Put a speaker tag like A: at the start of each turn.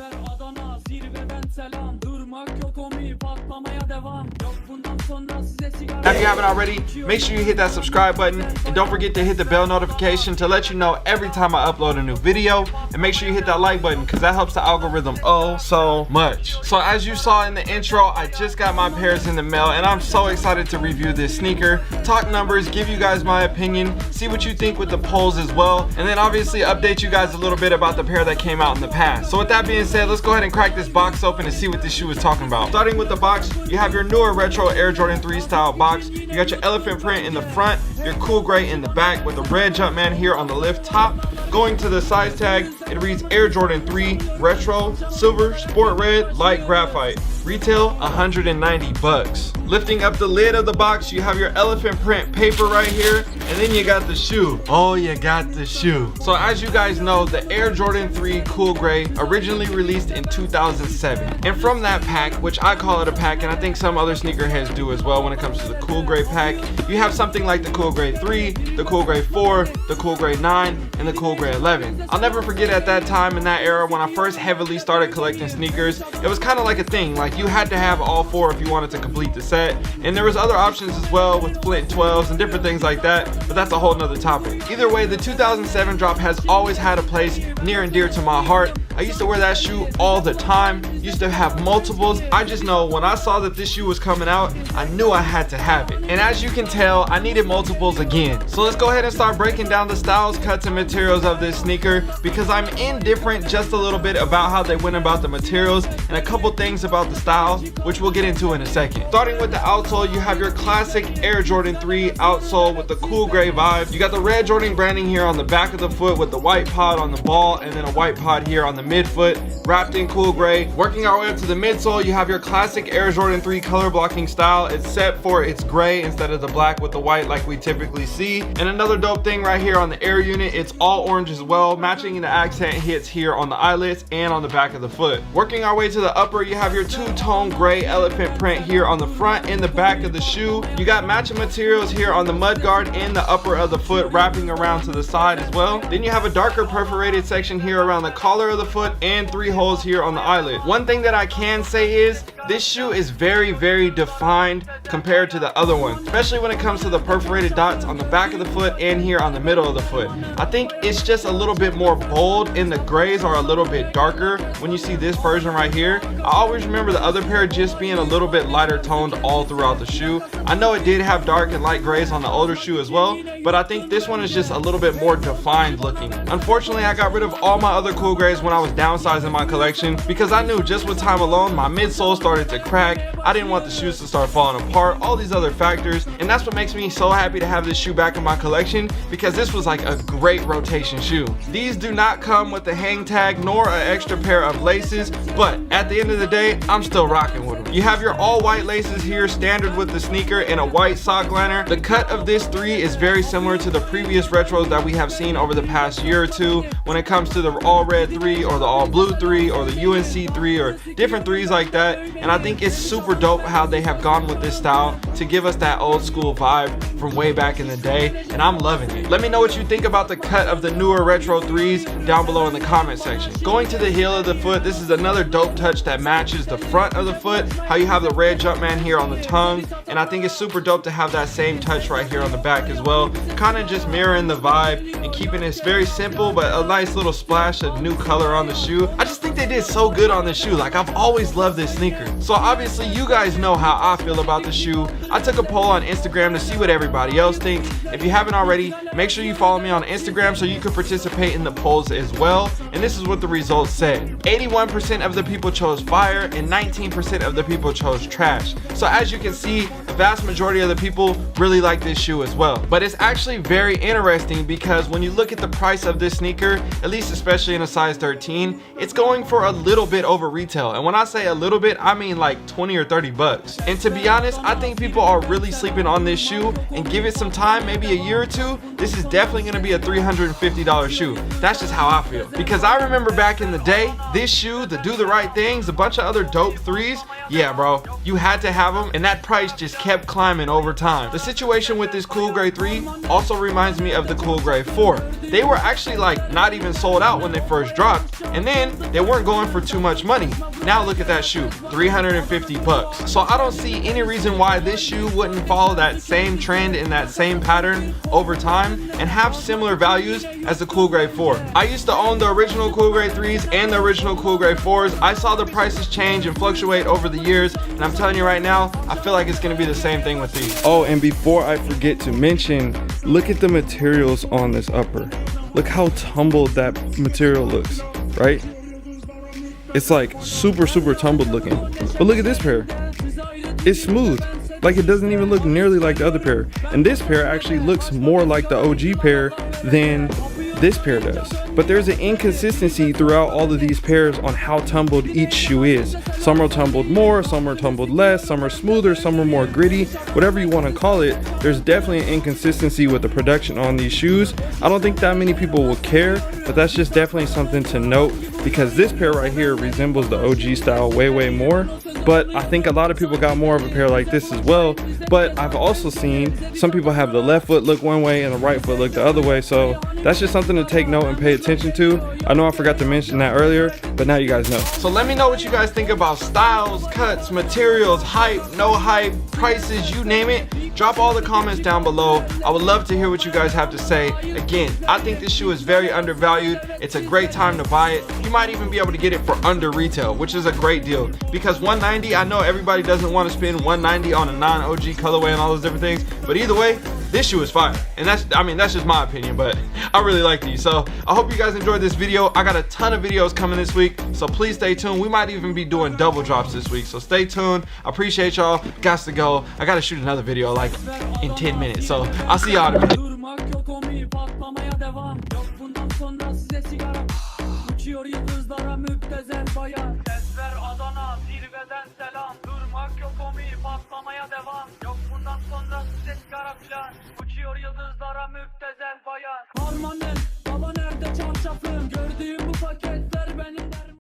A: If you haven't already, make sure you hit that subscribe button and don't forget to hit the bell notification to let you know every time I upload a new video, and make sure you hit that like button because that helps the algorithm oh so much. So as you saw in the intro, I just got my pairs in the mail and I'm so excited to review this sneaker, talk numbers, give you guys my opinion, see what you think with the polls as well, and then obviously update you guys a little bit about the pair that came out in the past. So with that being said, let's go ahead and crack this box open and see what this shoe is talking about. Starting with the box, you have your newer retro Air Jordan 3 style box. You got your elephant print in the front, your cool gray in the back with the red Jumpman here on the lift top. Going to the size tag, it reads Air Jordan 3 Retro Silver Sport Red Light Graphite. Retail $190. Lifting up the lid of the box, you have your elephant print paper right here, and then you got the shoe. Oh, you got the shoe. So as you guys know, the Air Jordan 3 Cool Gray originally released in 2007. And from that pack, which I call it a pack, and I think some other sneakerheads do as well when it comes to the Cool Gray pack, you have something like the Cool Gray 3, the Cool Gray 4, the Cool Gray 9, and the Cool Gray 11. I'll never forget at that time in that era when I first heavily started collecting sneakers, it was kind of like a thing. Like you had to have all four if you wanted to complete the set, and there was other options as well with Flint 12s and different things like that, but that's a whole nother topic. Either way, the 2007 drop has always had a place near and dear to my heart. I used to wear that shoe all the time, used to have multiples. I just know when I saw that this shoe was coming out, I knew I had to have it. And as you can tell, I needed multiples again. So let's go ahead and start breaking down the styles, cuts, and materials of this sneaker, because I'm indifferent just a little bit about how they went about the materials and a couple things about the styles, which we'll get into in a second. Starting with the outsole, you have your classic Air Jordan 3 outsole with the cool gray vibe. You got the red Jordan branding here on the back of the foot with the white pod on the ball, and then a white pod here on the midfoot, wrapped in cool gray. Working our way up to the midsole, you have your classic Air Jordan 3 color blocking style, except for it's gray instead of the black with the white like we typically see. And another dope thing right here on the Air unit, it's all orange as well, matching the accent hits here on the eyelets and on the back of the foot. Working our way to the upper, you have your two-tone gray elephant print here on the front and the back of the shoe. You got matching materials here on the mudguard and the upper of the foot, wrapping around to the side as well. Then you have a darker perforated section here around the collar of the foot and 3 holes here on the eyelid. One thing that I can say is this shoe is very defined compared to the other one, especially when it comes to the perforated dots on the back of the foot and here on the middle of the foot. I think it's just a little bit more bold, and the grays are a little bit darker when you see this version right here. I always remember the other pair just being a little bit lighter toned all throughout the shoe. I know it did have dark and light grays on the older shoe as well, but I think this one is just a little bit more defined looking. Unfortunately, I got rid of all my other cool grays when I was downsizing my collection because I knew just with time alone my midsole started to crack. I didn't want the shoes to start falling apart, all these other factors, and that's what makes me so happy to have this shoe back in my collection, because this was like a great rotation shoe. These do not come with a hang tag nor an extra pair of laces, but at the end of the day, I'm still rocking with them. You have your all white laces here, standard with the sneaker, and a white sock liner. The cut of this 3 is very similar to the previous retros that we have seen over the past year or two when it comes to the all red 3 or the all blue 3 or the UNC 3 or different 3s like that. And I think it's super dope how they have gone with this style to give us that old school vibe from way back in the day, and I'm loving it. Let me know what you think about the cut of the newer retro 3s down below in the comment section. Going to the heel of the foot, this is another dope touch that matches the front of the foot, how you have the red Jumpman here on the tongue, and I think it's super dope to have that same touch right here on the back as well, kind of just mirroring the vibe and keeping it very simple but a nice little splash of new color on the shoe. I just think they did so good on this shoe. Like, I've always loved this sneaker. So obviously you guys know how I feel about the shoe. I took a poll on Instagram to see what everybody else thinks. If you haven't already, make sure you follow me on Instagram so you can participate in the polls as well. And this is what the results said. 81% of the people chose fire and 19% of the people chose trash. So as you can see, the vast majority of the people really like this shoe as well. But it's actually very interesting because when you look at the price of this sneaker, at least especially in a size 13, it's going for a little bit over retail. And when I say a little bit, I mean like 20 or 30 bucks. And to be honest, I think people are really sleeping on this shoe, and give it some time, maybe a year or two, this this is definitely gonna be a $350 shoe. That's just how I feel. Because I remember back in the day, this shoe, the Do the Right Things, a bunch of other dope threes, yeah bro, you had to have them, and that price just kept climbing over time. The situation with this Cool Grey 3 also reminds me of the Cool Grey 4. They were actually like not even sold out when they first dropped, and then they weren't going for too much money. Now look at that shoe, 350 bucks. So I don't see any reason why this shoe wouldn't follow that same trend and that same pattern over time and have similar values as the Cool Grey 4. I used to own the original Cool Grey 3s and the original Cool Grey 4s. I saw the prices change and fluctuate over the years, and I'm telling you right now, I feel like it's gonna be the same thing with these. Oh, and before I forget to mention, look at the materials on this upper. Look how tumbled that material looks, right? It's like super tumbled looking. But look at this pair. It's smooth. Like, it doesn't even look nearly like the other pair. And this pair actually looks more like the OG pair than this pair does. But there's an inconsistency throughout all of these pairs on how tumbled each shoe is. Some are tumbled more, some are tumbled less, some are smoother, some are more gritty, whatever you want to call it. There's definitely an inconsistency with the production on these shoes. I don't think that many people will care, but that's just definitely something to note, because this pair right here resembles the OG style way more. But I think a lot of people got more of a pair like this as well. But I've also seen some people have the left foot look one way and the right foot look the other way. So that's just something to take note and pay attention to. I know I forgot to mention that earlier, but now you guys know. So let me know what you guys think about styles, cuts, materials, hype, no hype, prices, you name it. Drop all the comments down below. I would love to hear what you guys have to say. Again, I think this shoe is very undervalued. It's a great time to buy it. You might even be able to get it for under retail, which is a great deal, because $190, I know everybody doesn't want to spend $190 on a non-OG colorway and all those different things, but either way, this shoe is fire. And that's just my opinion, but I really like these. So I hope you guys enjoyed this video. I got a ton of videos coming this week, so please stay tuned. We might even be doing double drops this week, so stay tuned. I appreciate y'all. Got to go. I gotta shoot another video like in 10 minutes, so I'll see y'all in a minute. Uçuyor yıldızlara müptezel bayan. Sesler Adana zirveden selam. Durmak yok omi patlamaya devam. Yok bundan sonra ses kara filan. Uçuyor yıldızlara müptezel.